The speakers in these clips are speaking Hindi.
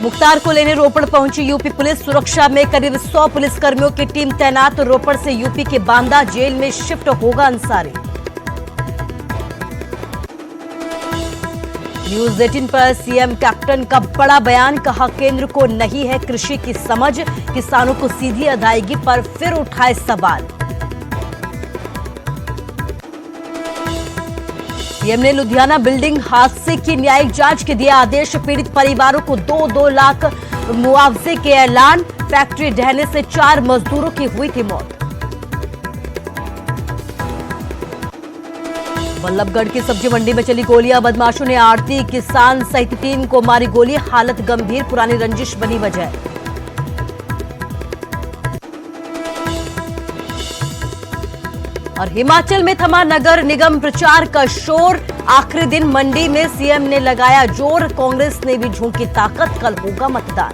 मुख्तार को लेने रोपड़ पहुंची यूपी पुलिस। सुरक्षा में करीब 100 पुलिसकर्मियों की टीम तैनात। रोपड़ से यूपी के बांदा जेल में शिफ्ट होगा अंसारी। न्यूज 18 पर सीएम कैप्टन का बड़ा बयान। कहा केंद्र को नहीं है कृषि की समझ, किसानों को सीधी अदायगी पर फिर उठाए सवाल। सीएम ने लुधियाना बिल्डिंग हादसे की न्यायिक जांच के दिया आदेश। पीड़ित परिवारों को 2-2 लाख मुआवजे के ऐलान। फैक्ट्री ढहने से 4 मजदूरों की हुई थी मौत। बल्लभगढ़ की सब्जी मंडी में चली गोलियां। बदमाशों ने आड़ती, किसान सहित 3 को मारी गोली। हालत गंभीर, पुरानी रंजिश बनी वजह। और हिमाचल में थमा नगर निगम प्रचार का शोर। आखिरी दिन मंडी में सीएम ने लगाया जोर। कांग्रेस ने भी झोंकी ताकत, कल होगा मतदान।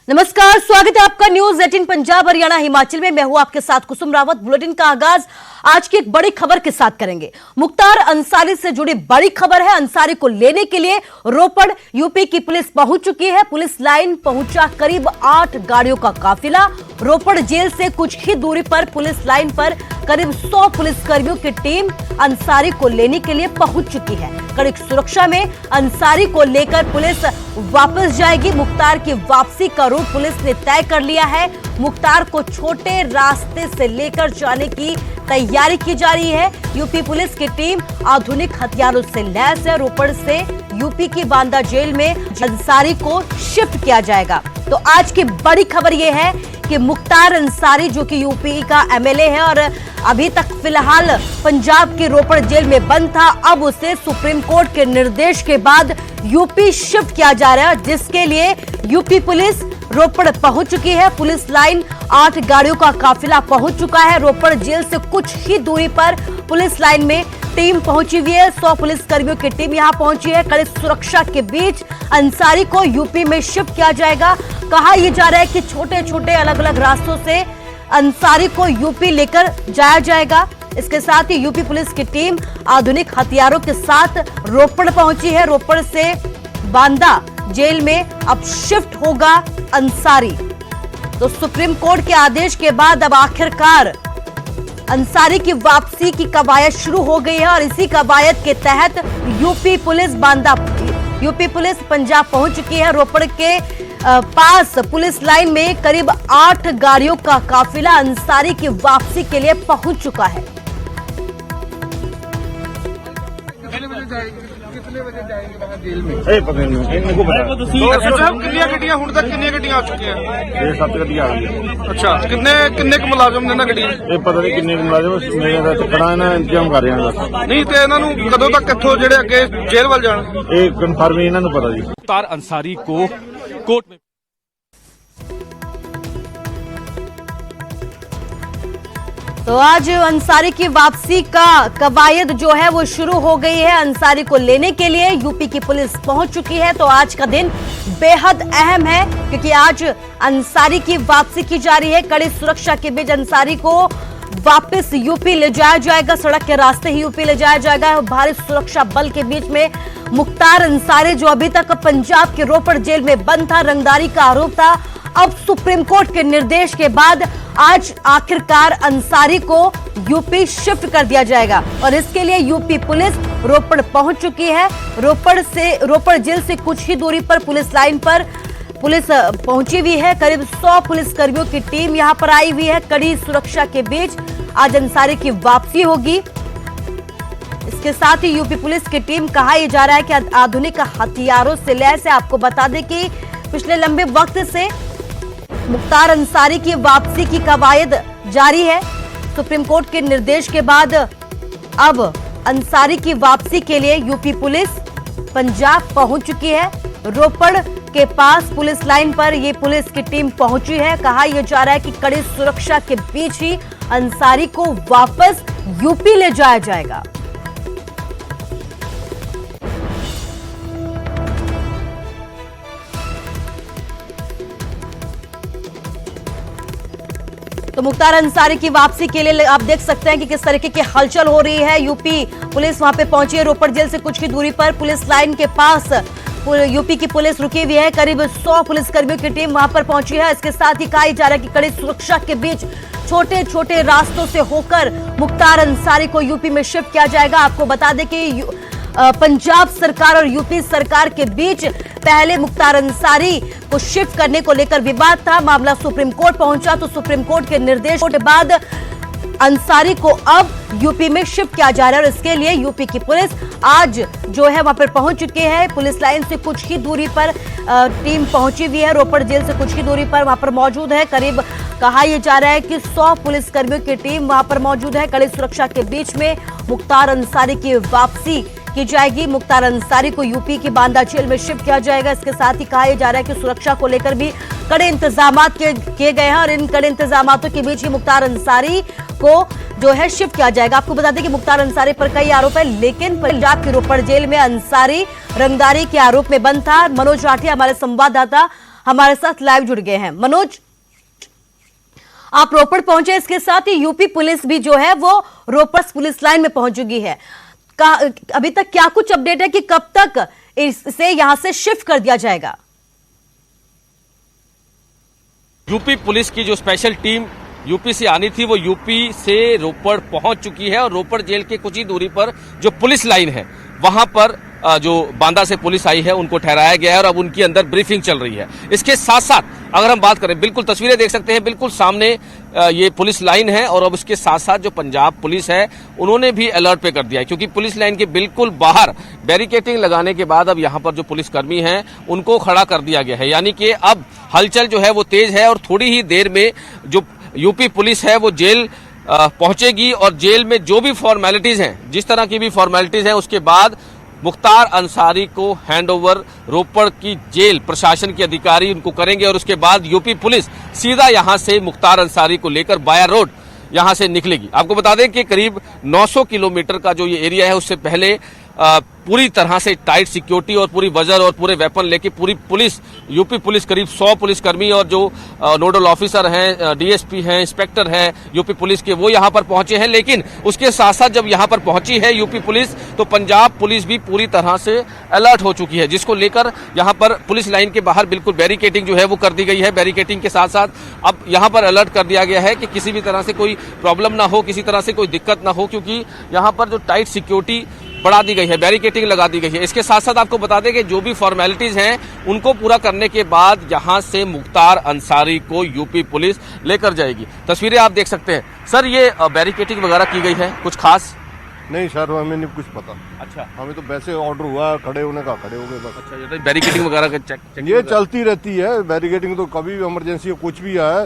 नमस्कार, स्वागत है आपका न्यूज 18 पंजाब हरियाणा हिमाचल में। मैं हूं आपके साथ कुसुम रावत। बुलेटिन का आगाज आज की एक बड़ी खबर के साथ करेंगे। मुख्तार अंसारी से जुड़ी बड़ी खबर है। अंसारी को लेने के लिए रोपड़ यूपी की पुलिस पहुंच चुकी है। पुलिस लाइन पहुंचा करीब 8 गाड़ियों का काफिला। रोपड़ जेल से कुछ ही दूरी पर पुलिस लाइन पर करीब 100 पुलिसकर्मियों की टीम अंसारी को लेने के लिए पहुंच चुकी है। कड़ी सुरक्षा में अंसारी को लेकर पुलिस वापस जाएगी। मुख्तार की वापसी का रूट पुलिस ने तय कर लिया है। मुख्तार को छोटे रास्ते से लेकर जाने की तैयारी की जा रही है। यूपी पुलिस की टीम आधुनिक हथियारों से लैस है। रोपड़ से यूपी की बांदा जेल में अंसारी को शिफ्ट किया जाएगा। तो आज की बड़ी खबर यह है कि मुख्तार अंसारी जो कि यूपी का एमएलए है और अभी तक फिलहाल पंजाब की रोपड़ जेल में बंद था, अब उसे सुप्रीम कोर्ट के निर्देश के बाद यूपी शिफ्ट किया जा रहा है, जिसके लिए यूपी पुलिस रोपड़ पहुंच चुकी है। पुलिस लाइन 8 गाड़ियों का काफिला पहुंच चुका है। रोपड़ जेल से कुछ ही दूरी पर पुलिस लाइन में टीम पहुंची हुई है। 100 पुलिसकर्मियों की टीम यहां पहुंची है। कड़ी सुरक्षा के बीच अंसारी को यूपी में शिफ्ट किया जाएगा। कहा यह जा रहा है कि छोटे छोटे अलग अलग रास्तों से अंसारी को यूपी लेकर जाया जाएगा। इसके साथ ही यूपी पुलिस की टीम आधुनिक हथियारों के साथ रोपड़ पहुंची है। रोपड़ से बांदा जेल में अब शिफ्ट होगा अंसारी। तो सुप्रीम कोर्ट के आदेश के बाद अब आखिरकार अंसारी की वापसी की कवायद शुरू हो गई है और इसी कवायद के तहत यूपी पुलिस पंजाब पहुंच चुकी है। रोपड़ के पास पुलिस लाइन में करीब 8 गाड़ियों का काफिला अंसारी की वापसी के लिए पहुंच चुका है। कितने बजे जाएंगे वहाँ जेल में? पता नहीं, इनको पता। कितनी गड्डियाँ हुण तक कितनी गड्डियाँ आ चुकी हैं? 6-7 गड्डियाँ आ गई। अच्छा, कितने कुछ मुलाजम ने ना गड्डियाँ? पता नहीं कितने मुलाजम मेरे ਦਾ ਟਿਕਣਾ ਇਹਨਾਂ ਇੰਤਜ਼ਾਮ ਕਰ ਰਹੇ ਹਾਂ। ਨਹੀਂ ਤੇ ਇਹਨਾਂ ਨੂੰ ਕਦੋਂ ਤੱਕ ਕਿੱਥੋਂ ਜਿਹੜੇ ਅੱਗੇ ਜੇਲ੍ਹ ਵੱਲ ਜਾਣ ਇਹ ਕਨਫਰਮ ਇਹਨਾਂ ਨੂੰ ਪਤਾ ਜੀ। मुख्तार अंसारी को कोर्ट में तो आज अंसारी की वापसी का कवायद जो है वो शुरू हो गई है। अंसारी को लेने के लिए यूपी की पुलिस पहुंच चुकी है। तो आज का दिन बेहद अहम है क्योंकि आज अंसारी की वापसी की जा रही है। कड़ी सुरक्षा के बीच अंसारी को वापस यूपी ले जाया जाएगा। सड़क के रास्ते ही यूपी ले जाया जाएगा। भारी सुरक्षा बल के बीच में मुख्तार अंसारी जो अभी तक पंजाब के रोपड़ जेल में बंद था, रंगदारी का आरोप था, अब सुप्रीम कोर्ट के निर्देश के बाद आज आखिरकार अंसारी को यूपी शिफ्ट कर दिया जाएगा और इसके लिए यूपी पुलिस रोपड़ पहुंच चुकी है। रोपड़ जेल से कुछ ही दूरी पर पुलिस लाइन पर पुलिस पहुंची हुई है। करीब 100 पुलिसकर्मियों की टीम यहां पर आई हुई है। कड़ी सुरक्षा के बीच आज अंसारी की वापसी होगी। इसके साथ ही यूपी पुलिस की टीम कहा यह जा रहा है कि आधुनिक हथियारों से लैस है। आपको बता दें कि पिछले लंबे वक्त से मुख्तार अंसारी की वापसी की कवायद जारी है। सुप्रीम कोर्ट के निर्देश के बाद अब अंसारी की वापसी के लिए यूपी पुलिस पंजाब पहुंच चुकी है। रोपड़ के पास पुलिस लाइन पर ये पुलिस की टीम पहुंची है। कहा यह जा रहा है कि कड़ी सुरक्षा के बीच ही अंसारी को वापस यूपी ले जाया जाएगा। तो मुख्तार अंसारी की वापसी के लिए आप देख सकते हैं कि किस तरीके की हलचल हो रही है। यूपी पुलिस वहां पे पहुंची है, रोपड़ जेल से कुछ ही दूरी पर पुलिस लाइन के पास यूपी की पुलिस रुकी हुई है। करीब 100 पुलिसकर्मियों की टीम वहां पर पहुंची है। इसके साथ ही कहा जा रहा है कि कड़ी सुरक्षा के बीच छोटे छोटे रास्तों से होकर मुख्तार अंसारी को यूपी में शिफ्ट किया जाएगा। आपको बता दें कि पंजाब सरकार और यूपी सरकार के बीच पहले मुख्तार अंसारी को शिफ्ट करने को लेकर विवाद था। मामला सुप्रीम कोर्ट पहुंचा तो सुप्रीम कोर्ट के निर्देश के बाद अंसारी को अब यूपी में शिफ्ट किया जा रहा है और इसके लिए यूपी की पुलिस आज जो है वहां पर पहुंच चुकी है। पुलिस लाइन से कुछ ही दूरी पर टीम पहुंची हुई है, रोपड़ जेल से कुछ ही दूरी पर वहां पर मौजूद है। करीब कहा यह जा रहा है कि 100 पुलिसकर्मियों की टीम वहां पर मौजूद है। कड़ी सुरक्षा के बीच में मुख्तार अंसारी की वापसी की जाएगी। मुख्तार अंसारी को यूपी की बांदा जेल में शिफ्ट किया जाएगा। इसके साथ ही कहा जा रहा है कि सुरक्षा को लेकर भी कड़े इंतजाम किए गए हैं और इन कड़े इंतजामों के बीच ही मुख्तार अंसारी को जो है शिफ्ट किया जाएगा। आपको बता दें कि मुख्तार अंसारी पर कई आरोप है, लेकिन पंजाब की रोपड़ जेल में अंसारी रंगदारी के आरोप में बंद था। मनोज राठिया हमारे संवाददाता हमारे साथ लाइव जुड़ गए हैं। मनोज, आप रोपड़ पहुंचे, इसके साथ ही यूपी पुलिस भी जो है वो रोपड़ पुलिस लाइन में पहुंच चुकी है। अभी तक क्या कुछ अपडेट है कि कब तक इसे यहां से शिफ्ट कर दिया जाएगा? यूपी पुलिस की जो स्पेशल टीम यूपी से आनी थी वो यूपी से रोपड़ पहुंच चुकी है और रोपड़ जेल के कुछ ही दूरी पर जो पुलिस लाइन है वहां पर जो बांदा से पुलिस आई है उनको ठहराया गया है और अब उनकी अंदर ब्रीफिंग चल रही है। इसके साथ साथ अगर हम बात करें, बिल्कुल तस्वीरें देख सकते हैं, बिल्कुल सामने ये पुलिस लाइन है और अब इसके साथ साथ जो पंजाब पुलिस है उन्होंने भी अलर्ट पे कर दिया है, क्योंकि पुलिस लाइन के बिल्कुल बाहर बैरिकेटिंग लगाने के बाद अब यहाँ पर जो पुलिसकर्मी हैं उनको खड़ा कर दिया गया है। यानी कि अब हलचल जो है वो तेज है और थोड़ी ही देर में जो यूपी पुलिस है वो जेल पहुंचेगी और जेल में जो भी फॉर्मेलिटीज हैं, जिस तरह की भी फॉर्मेलिटीज हैं, उसके बाद मुख्तार अंसारी को हैंडओवर रोपड़ की जेल प्रशासन के अधिकारी उनको करेंगे और उसके बाद यूपी पुलिस सीधा यहां से मुख्तार अंसारी को लेकर बाया रोड यहां से निकलेगी। आपको बता दें कि करीब 900 किलोमीटर का जो ये एरिया है उससे पहले पूरी तरह से टाइट सिक्योरिटी और पूरी वजर और पूरे वेपन लेके पूरी पुलिस यूपी पुलिस करीब 100 पुलिसकर्मी और जो नोडल ऑफिसर हैं, डीएसपी हैं, इंस्पेक्टर हैं यूपी पुलिस के, वो यहां पर पहुंचे हैं। लेकिन उसके साथ साथ जब यहां पर पहुंची है यूपी पुलिस तो पंजाब पुलिस भी पूरी तरह से अलर्ट हो चुकी है, जिसको लेकर यहां पर पुलिस लाइन के बाहर बिल्कुल बैरिकेटिंग जो है वो कर दी गई है। बैरिकेटिंग के साथ साथ अब यहां पर अलर्ट कर दिया गया है कि किसी भी तरह से कोई प्रॉब्लम ना हो, किसी तरह से कोई दिक्कत ना हो, क्योंकि यहां पर जो टाइट सिक्योरिटी बढ़ा दी गई है, बैरिकेटिंग लगा दी गई है। इसके साथ साथ आपको बता दें कि जो भी फॉर्मेलिटीज हैं उनको पूरा करने के बाद यहां से मुख्तार अंसारी को यूपी पुलिस लेकर जाएगी। तस्वीरें आप देख सकते हैं। सर, ये बैरिकेटिंग वगैरह की गई है कुछ खास? नहीं सर, हमें नहीं कुछ पता। अच्छा, हमें तो वैसे ऑर्डर हुआ, खड़े होने का खड़े हो गए बस। अच्छा, ये बैरिकेटिंग वगैरह का चेक ये चलती रहती है। बैरिकेटिंग तो कभी भी इमरजेंसी कुछ भी आया,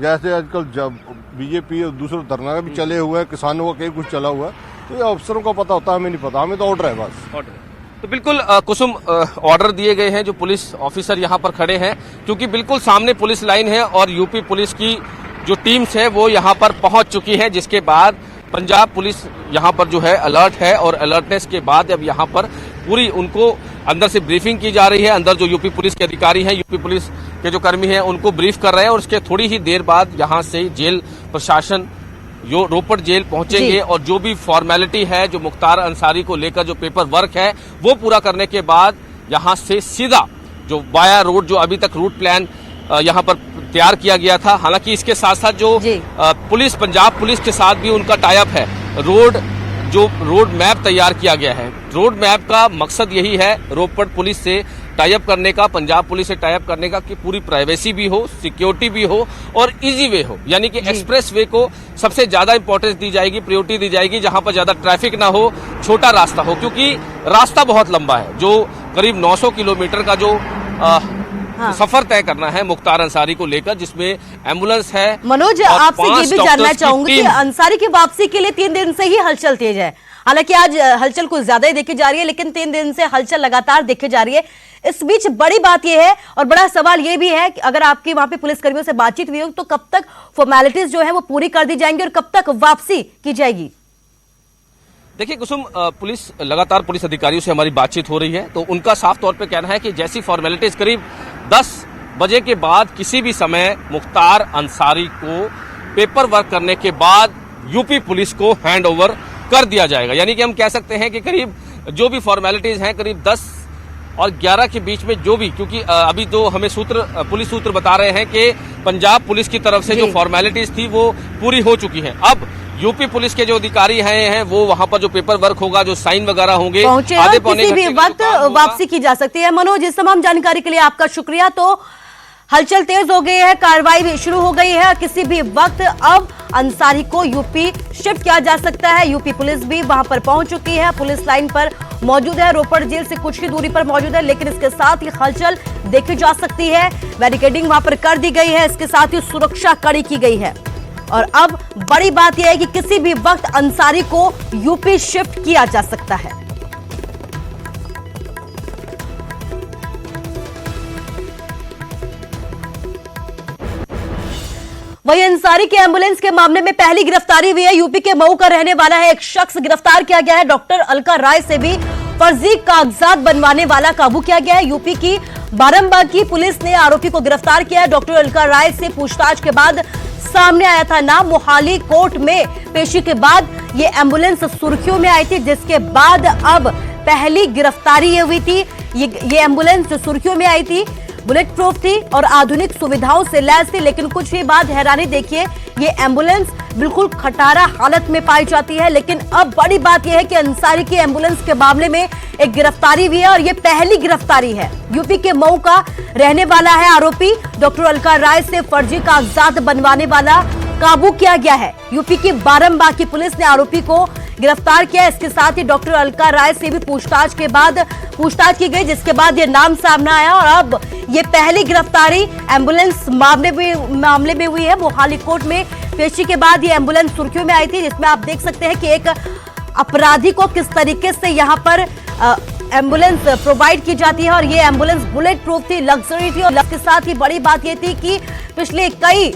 जैसे आजकल जब बीजेपी और दूसरे धरना भी चले हुए हैं, किसानों का कई कुछ चला हुआ है, तो ये अफसरों का पता होता है, हमें नहीं पता, हमें तो ऑर्डर है बस। ऑर्डर तो बिल्कुल कुसुम ऑर्डर दिए गए हैं, जो पुलिस ऑफिसर यहाँ पर खड़े हैं, क्योंकि बिल्कुल सामने पुलिस लाइन है और यूपी पुलिस की जो टीम्स है वो यहाँ पर पहुंच चुकी है, जिसके बाद पंजाब पुलिस यहाँ पर जो है अलर्ट है और अलर्टनेस के बाद अब यहाँ पर पूरी उनको अंदर से ब्रीफिंग की जा रही है। अंदर जो यूपी पुलिस के अधिकारी हैं, यूपी पुलिस के जो कर्मी हैं, उनको ब्रीफ कर रहे हैं और उसके थोड़ी ही देर बाद यहाँ से जेल प्रशासन जो रोपड़ जेल पहुंचेंगे और जो भी फॉर्मेलिटी है, जो मुख्तार अंसारी को लेकर जो पेपर वर्क है वो पूरा करने के बाद यहाँ से सीधा जो बाया रोड, जो अभी तक रूट प्लान यहाँ पर तैयार किया गया था, हालांकि इसके साथ साथ जो पुलिस, पंजाब पुलिस के साथ भी उनका टाई अप है, रोड मैप तैयार किया गया है। रोड मैप का मकसद यही है रोपड़ पुलिस से टाई अप करने का, पंजाब पुलिस से टाई अप करने का, कि पूरी प्राइवेसी भी हो, सिक्योरिटी भी हो और इजी वे हो, यानी कि एक्सप्रेस वे को सबसे ज्यादा इंपॉर्टेंस दी जाएगी, प्रायोरिटी दी जाएगी, जहां पर ज्यादा ट्रैफिक ना हो, छोटा रास्ता हो, क्योंकि रास्ता बहुत लंबा है। जो करीब 900 किलोमीटर का जो सफर तय करना है मुख्तार अंसारी को लेकर, जिसमें एम्बुलेंस है। मनोज, आपसे ये भी जानना चाहूंगी कि अंसारी की वापसी के लिए 3 दिन से ही हलचल तेज है। हालांकि आज हलचल कुछ ज्यादा ही देखी जा रही है, लेकिन 3 दिन से हलचल लगातार देखी जा रही है। इस बीच बड़ी बात यह है और बड़ा सवाल यह भी है कि अगर आपकी वहां पे पुलिसकर्मियों से बातचीत हुई हो तो कब तक फॉर्मेलिटीज जो है वो पूरी कर दी जाएंगी और कब तक वापसी की जाएगी? देखिए कुसुम, लगातार पुलिस अधिकारियों से हमारी बातचीत हो रही है, तो उनका साफ तौर पे कहना है कि जैसी फॉर्मेलिटीज करीब 10 बजे के बाद किसी भी समय मुख्तार अंसारी को पेपर वर्क करने के बाद यूपी पुलिस को हैंड ओवर कर दिया जाएगा। यानी कि हम कह सकते हैं कि करीब जो भी फॉर्मेलिटीज हैं करीब 10 और 11 के बीच में जो भी, क्योंकि अभी तो हमें पुलिस सूत्र बता रहे हैं कि पंजाब पुलिस की तरफ से जो फॉर्मेलिटीज थी वो पूरी हो चुकी है। अब यूपी पुलिस के जो अधिकारी हैं वो वहां पर जो पेपर वर्क होगा, जो साइन वगैरह होंगे, आधे पौने किसी भी वक्त वापसी की जा सकती है। मनोज, इस तमाम जानकारी के लिए आपका शुक्रिया। तो हलचल तेज हो गई है, कार्रवाई भी शुरू हो गई है। किसी भी वक्त अब अंसारी को यूपी शिफ्ट किया जा सकता है। यूपी पुलिस भी वहां पर पहुंच चुकी है, पुलिस लाइन पर मौजूद है, रोपड़ जेल से कुछ ही दूरी पर मौजूद है। लेकिन इसके साथ ही हलचल देखी जा सकती है, बैरिकेडिंग वहां पर कर दी गई है, इसके साथ ही सुरक्षा कड़ी की गई है। और अब बड़ी बात यह है कि किसी भी वक्त अंसारी को यूपी शिफ्ट किया जा सकता है। वहीं अंसारी के एम्बुलेंस के मामले में पहली गिरफ्तारी हुई है। यूपी के मऊ का रहने वाला है एक शख्स गिरफ्तार किया गया है। डॉक्टर अलका राय से भी फर्जी कागजात बनवाने वाला काबू किया गया है। यूपी की बाराबंकी की पुलिस ने आरोपी को गिरफ्तार किया है। डॉक्टर अलका राय से पूछताछ के बाद सामने आया था नाम। मोहाली कोर्ट में पेशी के बाद ये एम्बुलेंस सुर्खियों में आई थी, जिसके बाद अब पहली गिरफ्तारी हुई थी। ये एम्बुलेंस सुर्खियों में आई थी, बुलेट प्रूफ थी और आधुनिक सुविधाओं से लैस थी। लेकिन कुछ ही बाद हैरानी देखिए, ये एम्बुलेंस बिल्कुल खटारा हालत में पाई जाती है। लेकिन अब बड़ी बात यह है कि अंसारी की एम्बुलेंस के मामले में एक गिरफ्तारी हुई है और ये पहली गिरफ्तारी है। यूपी के मऊ का रहने वाला है आरोपी। डॉक्टर अलका राय से फर्जी कागजात बनवाने वाला काबू किया गया है। यूपी की बाराबंकी पुलिस ने आरोपी को गिरफ्तार किया। इसके साथ ही डॉक्टर अलका राय से भी पूछताछ की गई, जिसके बाद ये नाम सामने आया और अब ये पहली गिरफ्तारी एम्बुलेंस मामले में हुई है। मोहाली कोर्ट में पेशी के बाद ये एम्बुलेंस सुर्खियों में आई थी, जिसमें आप देख सकते हैं कि एक अपराधी को किस तरीके से यहाँ पर एम्बुलेंस प्रोवाइड की जाती है। और ये एम्बुलेंस बुलेट प्रूफ थी, लग्जरी थी। और इसके साथ ही बड़ी बात ये थी कि पिछले कई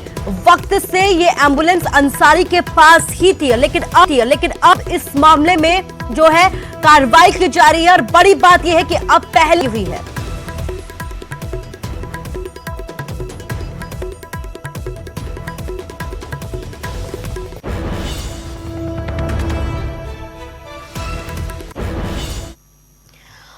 वक्त से ये एम्बुलेंस अंसारी के पास ही थी। लेकिन अब इस मामले में जो है कार्रवाई की जा रही है और बड़ी बात यह है कि अब पहली हुई है।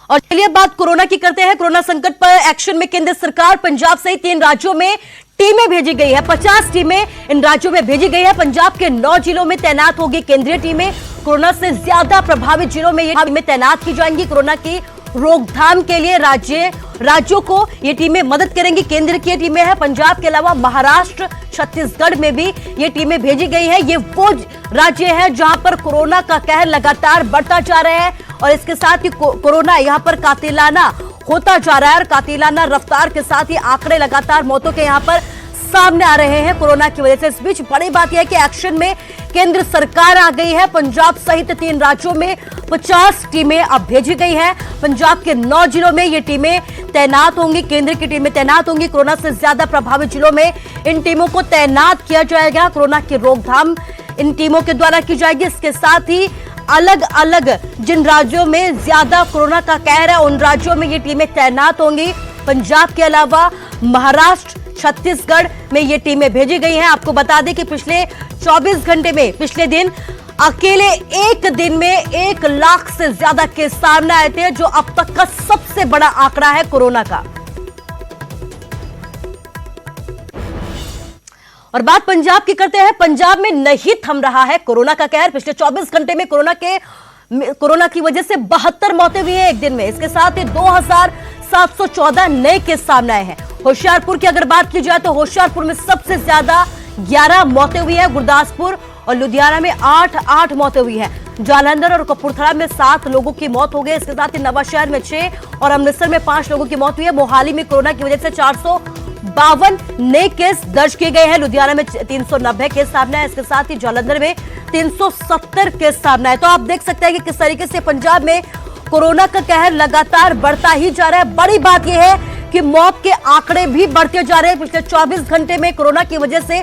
और चलिए बात कोरोना की करते हैं। कोरोना संकट पर एक्शन में केंद्र सरकार पंजाब सहित 3 राज्यों में टीमें भेजी गई है। 50 टीमें इन राज्यों में भेजी गई है। पंजाब के 9 जिलों में तैनात होगी केंद्रीय टीमें। कोरोना से ज्यादा प्रभावित जिलों में ये टीमें तैनात की जाएंगी। कोरोना की रोकथाम के लिए राज्यों को ये टीमें मदद करेंगी। केंद्र की टीमें हैं। पंजाब के अलावा महाराष्ट्र, छत्तीसगढ़ में भी ये टीमें भेजी गई है। ये वो राज्य है जहां पर कोरोना का कहर लगातार बढ़ता जा रहा है और इसके साथ ही कोरोना यहां पर कातिलाना होता जा रहा है और कातिलाना रफ्तार के साथ ही आंकड़े लगातार मौतों के यहां पर सामने आ रहे हैं कोरोना की वजह से। इस बीच बड़ी बात यह है कि एक्शन में केंद्र सरकार आ गई है। पंजाब सहित 3 राज्यों में 50 टीमें अब भेजी गई हैं। पंजाब के 9 जिलों में ये टीमें तैनात होंगी, केंद्र की टीमें तैनात होंगी। कोरोना से ज्यादा प्रभावित जिलों में इन टीमों को तैनात किया जाएगा। कोरोना की रोकथाम इन टीमों के द्वारा की जाएगी। इसके साथ ही अलग अलग जिन राज्यों में ज्यादा कोरोना का कहर है उन राज्यों में ये टीमें तैनात होंगी। पंजाब के अलावा महाराष्ट्र, छत्तीसगढ़ में ये टीमें भेजी गई हैं। आपको बता दें कि पिछले 24 घंटे में पिछले दिन अकेले एक दिन में 1 लाख से ज्यादा केस सामने आए थे, जो अब तक का सबसे बड़ा आंकड़ा है कोरोना का। और बात पंजाब की करते हैं। पंजाब में नहीं थम रहा है कोरोना का कहर। पिछले 24 घंटे में कोरोना की वजह से 72 मौतें हुई हैं एक दिन में। इसके साथ ही 2714 नए केस सामने आए हैं। होशियारपुर की अगर बात की जाए तो होशियारपुर में सबसे ज्यादा 11 मौतें हुई हैं। गुरदासपुर और लुधियाना में 8 मौतें हुई हैं। जालंधर और कपूरथला में 7 लोगों की मौत हो गई। इसके साथ ही नवाशहर में 6 और अमृतसर में 5 लोगों की मौत हुई है। मोहाली में कोरोना की वजह से 452 नए केस दर्ज किए गए हैं। लुधियाना में 390 केस सामने आए। इसके साथ ही जालंधर में 370 केस सामने आए। तो आप देख सकते हैं कि किस तरीके से पंजाब में कोरोना का कहर लगातार बढ़ता ही जा रहा है। बड़ी बात यह है कि मौत के आंकड़े भी बढ़ते जा रहे हैं। पिछले 24 घंटे में कोरोना की वजह से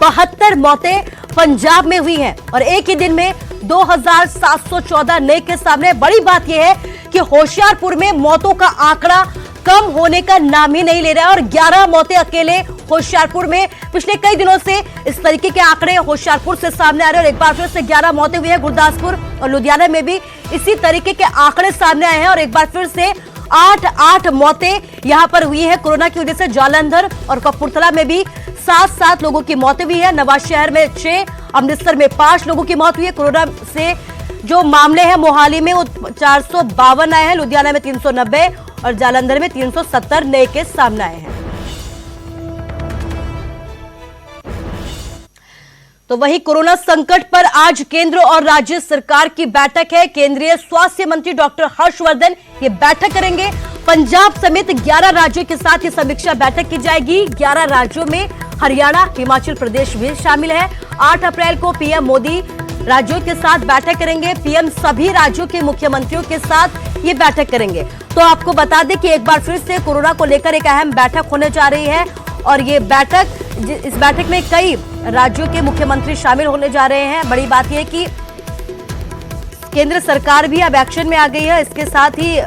72 मौतें पंजाब में हुई हैं और एक ही दिन में 2714 नए केस सामने। बड़ी बात यह है कि होशियारपुर में मौतों का आंकड़ा कम होने का नाम ही नहीं ले रहा है और 11 मौतें अकेले होशियारपुर में। पिछले कई दिनों से इस तरीके के आंकड़े होशियारपुर से सामने आ रहे हैं और एक बार फिर से 11 मौतें हुई है। गुरदासपुर और लुधियाना में भी इसी तरीके के आंकड़े सामने आए हैं और एक बार फिर से 8 मौतें यहां पर हुई है कोरोना की वजह से। जालंधर और कपूरथला में भी 7 लोगों की मौतें हुई है। नवाशहर में 6, अमृतसर में 5 लोगों की मौत हुई है। कोरोना से जो मामले हैं मोहाली में वो 452 आए हैं, लुधियाना में 390 और जालंधर में 370 नए केस सामने आए हैं। तो वहीं कोरोना संकट पर आज केंद्र और राज्य सरकार की बैठक है। केंद्रीय स्वास्थ्य मंत्री डॉक्टर हर्षवर्धन ये बैठक करेंगे। पंजाब समेत 11 राज्यों के साथ ये समीक्षा बैठक की जाएगी। 11 राज्यों में हरियाणा, हिमाचल प्रदेश भी शामिल है। 8 अप्रैल को पीएम मोदी राज्यों के साथ बैठक करेंगे। पीएम सभी राज्यों के मुख्यमंत्रियों के साथ ये बैठक करेंगे। तो आपको बता दें कि एक बार फिर से कोरोना को लेकर एक अहम बैठक होने जा रही है और ये बैठक, इस बैठक में कई राज्यों के मुख्यमंत्री शामिल होने जा रहे हैं। बड़ी बात यह है कि केंद्र सरकार भी अब एक्शन में आ गई है। इसके साथ ही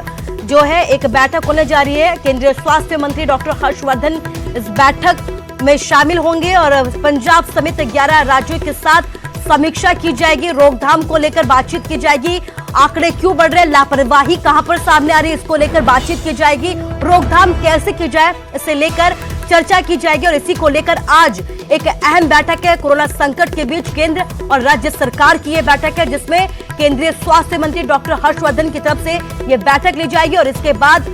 जो है एक बैठक होने जा रही है। केंद्रीय स्वास्थ्य मंत्री डॉक्टर हर्षवर्धन इस बैठक में शामिल होंगे और पंजाब समेत 11 राज्यों के साथ समीक्षा की जाएगी। रोकथाम को लेकर बातचीत की जाएगी। आंकड़े क्यों बढ़ रहे हैं, लापरवाही कहां पर सामने आ रही है, इसको लेकर बातचीत की जाएगी। रोकथाम कैसे की जाए, इसे लेकर चर्चा की जाएगी और इसी को लेकर आज एक अहम बैठक है। कोरोना संकट के बीच केंद्र और राज्य सरकार की यह बैठक है जिसमें केंद्रीय स्वास्थ्य मंत्री डॉक्टर हर्षवर्धन की तरफ से यह बैठक ली जाएगी और इसके बाद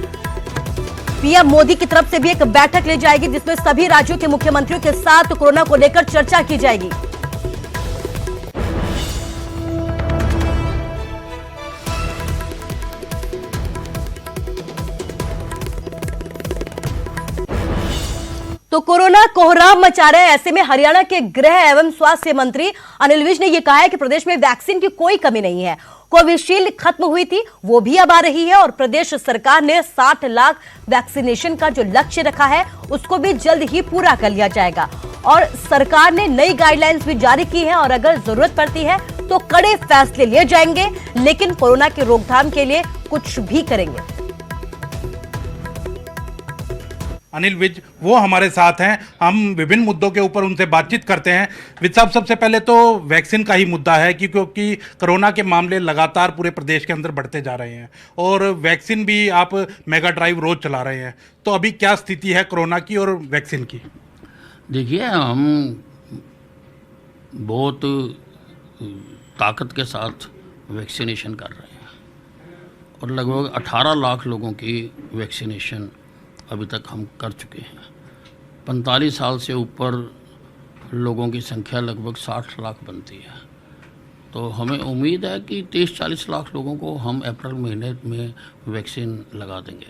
पीएम मोदी की तरफ से भी एक बैठक ली जाएगी जिसमें सभी राज्यों के मुख्यमंत्रियों के साथ कोरोना को लेकर चर्चा की जाएगी। तो कोरोना कोहराम मचा रहा है। ऐसे में हरियाणा के गृह एवं स्वास्थ्य मंत्री अनिल विज ने यह कहा है कि प्रदेश में वैक्सीन की कोई कमी नहीं है। कोविशील्ड खत्म हुई थी, वो भी अब आ रही है और प्रदेश सरकार ने 60 लाख वैक्सीनेशन का जो लक्ष्य रखा है उसको भी जल्द ही पूरा कर लिया जाएगा। और सरकार ने नई गाइडलाइंस भी जारी की है और अगर जरूरत पड़ती है तो कड़े फैसले लिए जाएंगे, लेकिन कोरोना की रोकथाम के लिए कुछ भी करेंगे। अनिल विज वो हमारे साथ हैं। हम विभिन्न मुद्दों के ऊपर उनसे बातचीत करते हैं। विज साहब, सबसे पहले तो वैक्सीन का ही मुद्दा है क्योंकि कोरोना के मामले लगातार पूरे प्रदेश के अंदर बढ़ते जा रहे हैं और वैक्सीन भी आप मेगा ड्राइव रोज चला रहे हैं। तो अभी क्या स्थिति है कोरोना की और वैक्सीन की? देखिए, हम बहुत ताकत के साथ वैक्सीनेशन कर रहे हैं और लगभग 18 लाख लोगों की वैक्सीनेशन अभी तक हम कर चुके हैं। 45 साल से ऊपर लोगों की संख्या लगभग 60 लाख बनती है। तो हमें उम्मीद है कि 30-40 लाख लोगों को हम अप्रैल महीने में वैक्सीन लगा देंगे।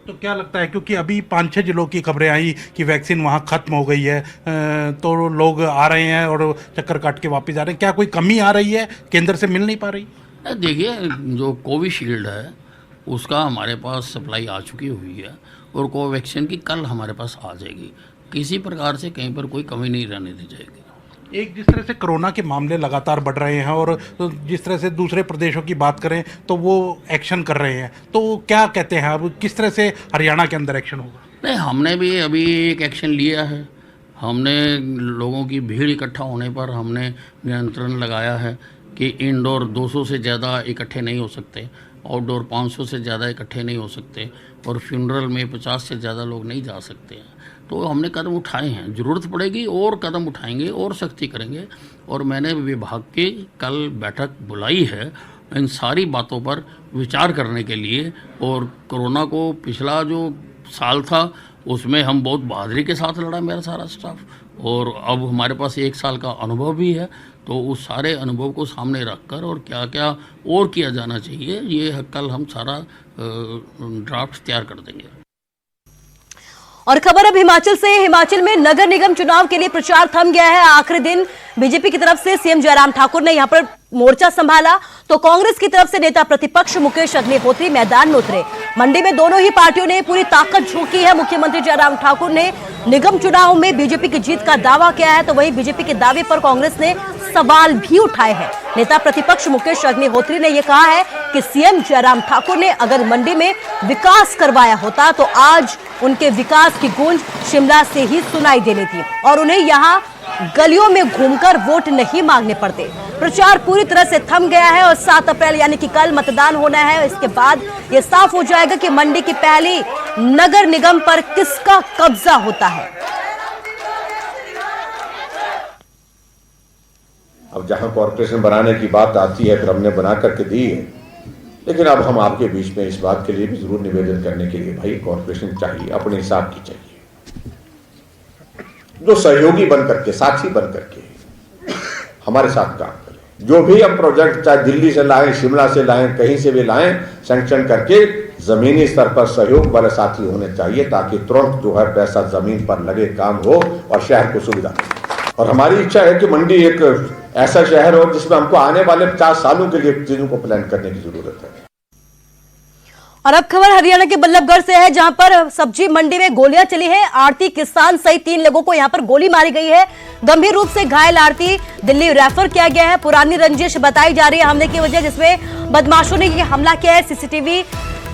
तो क्या लगता है, क्योंकि अभी 5-6 जिलों की खबरें आई कि वैक्सीन वहाँ ख़त्म हो गई है, तो लोग आ रहे हैं और चक्कर काट के वापस आ रहे हैं, क्या कोई कमी आ रही है, केंद्र से मिल नहीं पा रही? देखिए, जो कोविशील्ड है उसका हमारे पास सप्लाई आ चुकी हुई है और कोवैक्सीन की कल हमारे पास आ जाएगी। किसी प्रकार से कहीं पर कोई कमी नहीं रहने दी जाएगी। एक जिस तरह से कोरोना के मामले लगातार बढ़ रहे हैं और जिस तरह से दूसरे प्रदेशों की बात करें तो वो एक्शन कर रहे हैं, तो क्या कहते हैं अब, किस तरह से हरियाणा के अंदर एक्शन होगा? नहीं, हमने भी अभी एक एक्शन लिया है। हमने लोगों की भीड़ इकट्ठा होने पर हमने नियंत्रण लगाया है कि इंडोर 200 से ज़्यादा इकट्ठे नहीं हो सकते, आउटडोर 500 से ज़्यादा इकट्ठे नहीं हो सकते और फ्यूनरल में 50 से ज़्यादा लोग नहीं जा सकते हैं। तो हमने कदम उठाए हैं, ज़रूरत पड़ेगी और कदम उठाएंगे और सख्ती करेंगे। और मैंने विभाग की कल बैठक बुलाई है इन सारी बातों पर विचार करने के लिए। और कोरोना को पिछला जो साल था उसमें हम बहुत बहादुरी के साथ लड़ा, मेरा सारा स्टाफ, और अब हमारे पास 1 साल का अनुभव भी है। तो उस सारे अनुभव को सामने रखकर और क्या क्या और किया जाना चाहिए, ये कल हम सारा ड्राफ्ट तैयार कर देंगे। और खबर अब हिमाचल से। हिमाचल में नगर निगम चुनाव के लिए प्रचार थम गया है। आखिरी दिन बीजेपी की तरफ से सीएम जयराम ठाकुर ने यहां पर मोर्चा संभाला तो कांग्रेस की तरफ से नेता प्रतिपक्ष मुकेश अग्निहोत्री मैदान में उतरे। मंडी में दोनों ही पार्टियों ने पूरी ताकत झोंकी है। मुख्यमंत्री जयराम ठाकुर ने निगम चुनाव में बीजेपी की जीत का दावा किया है तो वहीं बीजेपी के दावे पर कांग्रेस ने सवाल भी उठाए हैं। नेता प्रतिपक्ष मुकेश अग्निहोत्री ने यह कहा है कि सीएम जयराम ठाकुर ने अगर मंडी में विकास करवाया होता तो आज उनके विकास की गूंज शिमला से ही सुनाई देनी थी और उन्हें यहां गलियों में घूमकर वोट नहीं मांगने पड़ते। प्रचार पूरी तरह से थम गया है और 7 अप्रैल यानी कि कल मतदान होना है। इसके बाद यह साफ हो जाएगा कि मंडी की पहली नगर निगम पर किसका कब्जा होता है। अब जहां कॉर्पोरेशन बनाने की बात आती है फिर हमने बना करके दी है, लेकिन अब हम आपके बीच में इस बात के लिए भी जरूर निवेदन करने के लिए भाई कॉर्पोरेशन चाहिए, अपने हिसाब की चाहिए, जो सहयोगी बन करके, साथी बन करके हमारे साथ काम करें। जो भी हम प्रोजेक्ट चाहे दिल्ली से लाएं, शिमला से लाएं, कहीं से भी लाएं, सैंक्शन करके जमीनी स्तर पर सहयोग वाले साथी होने चाहिए ताकि तुरंत जो है पैसा जमीन पर लगे, काम हो और शहर को सुविधा मिले। और हमारी इच्छा है कि मंडी एक ऐसा शहर हो जिसमें हमको आने वाले 50 सालों के लिए चीजों को प्लान करने की जरूरत है। और अब खबर हरियाणा के बल्लभगढ़ से है, जहां पर सब्जी मंडी में गोलियां चली है। आरती किसान सहित 3 लोगों को यहां पर गोली मारी गई है। गंभीर रूप से घायल आरती दिल्ली रेफर किया गया है। पुरानी रंजिश बताई जा रही है हमले की वजह, जिसमें बदमाशों ने यह हमला किया है। सीसीटीवी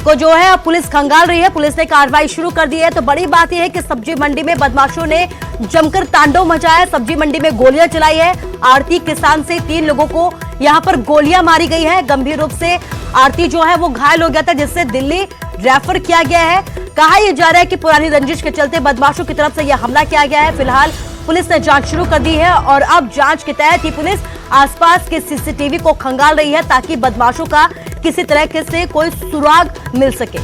को जो है अब पुलिस खंगाल रही है। पुलिस ने कार्रवाई शुरू कर दी है। तो बड़ी बात यह है कि सब्जी मंडी में बदमाशों ने जमकर तांडव मचाया। सब्जी मंडी में गोलियां चलाई है। आरती किसान से 3 लोगों को यहां पर गोलियां मारी गई है। गंभीर रूप से आरती जो है वो घायल हो गया था, जिससे दिल्ली रेफर किया गया है। कहा यह जा रहा है कि पुरानी रंजिश के चलते बदमाशों की तरफ से यह हमला किया गया है। फिलहाल पुलिस ने जांच शुरू कर दी है और अब जांच के तहत ही पुलिस आसपास के सीसीटीवी को खंगाल रही है ताकि बदमाशों का किसी तरह से कोई सुराग मिल सके।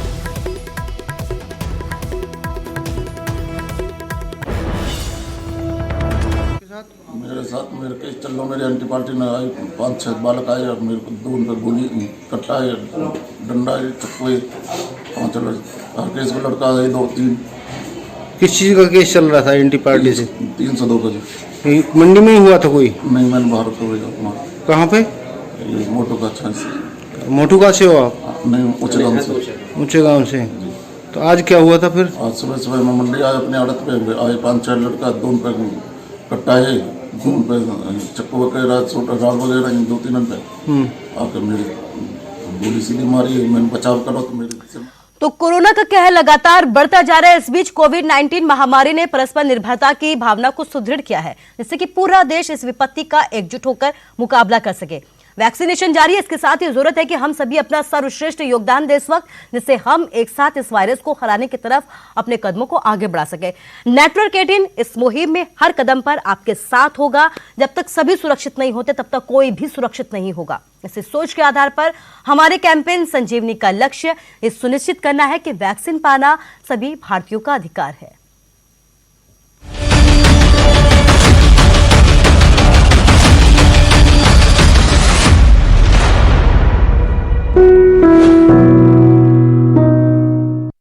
मेरे साथ मेरे केस चल रहा, मेरे एंटी पार्टी ने आई, 5-6 बालक आए और मेरे को 2 उन पर गोली कट्टा है, डंडा है, चक्कू है, 5 लड़का हर केस का लड़का है, 2-3। किस चीज़ का केस चल रहा था एंटी पार्टी से? 302 का जी। मंडी में ही हुआ था कोई? नहीं, मैंने बाहर को भेजा। कहाँ पे? ये मोटू का अच्छा से। मोटू का से हो आप? नहीं, ऊँचे गाँव से। ऊँचे गाँव से। तो आज क्या हुआ था फिर? आज सुबह मैं मंडी आया, अपने आड़त पे आए, 5-6 लड़का, 2 पे कट्टा है, 2 पे चक्कू वगैरह, छोटा राल वगैरह, 2-3 पे आकर मेरी गोली सीधी मारी है। मैंने बचाव करा तो मेरे तो कोरोना का कहर लगातार बढ़ता जा रहा है। इस बीच कोविड-19 महामारी ने परस्पर निर्भरता की भावना को सुदृढ़ किया है, जिससे कि पूरा देश इस विपत्ति का एकजुट होकर मुकाबला कर सके। वैक्सीनेशन जारी है। इसके साथ ही जरूरत है कि हम सभी अपना सर्वश्रेष्ठ योगदान दें इस वक्त, जिससे हम एक साथ इस वायरस को हराने की तरफ अपने कदमों को आगे बढ़ा सके। नेटवर्क 18 इस मुहिम में हर कदम पर आपके साथ होगा। जब तक सभी सुरक्षित नहीं होते तब तक कोई भी सुरक्षित नहीं होगा। इसी सोच के आधार पर हमारे कैंपेन संजीवनी का लक्ष्य ये सुनिश्चित करना है कि वैक्सीन पाना सभी भारतीयों का अधिकार है।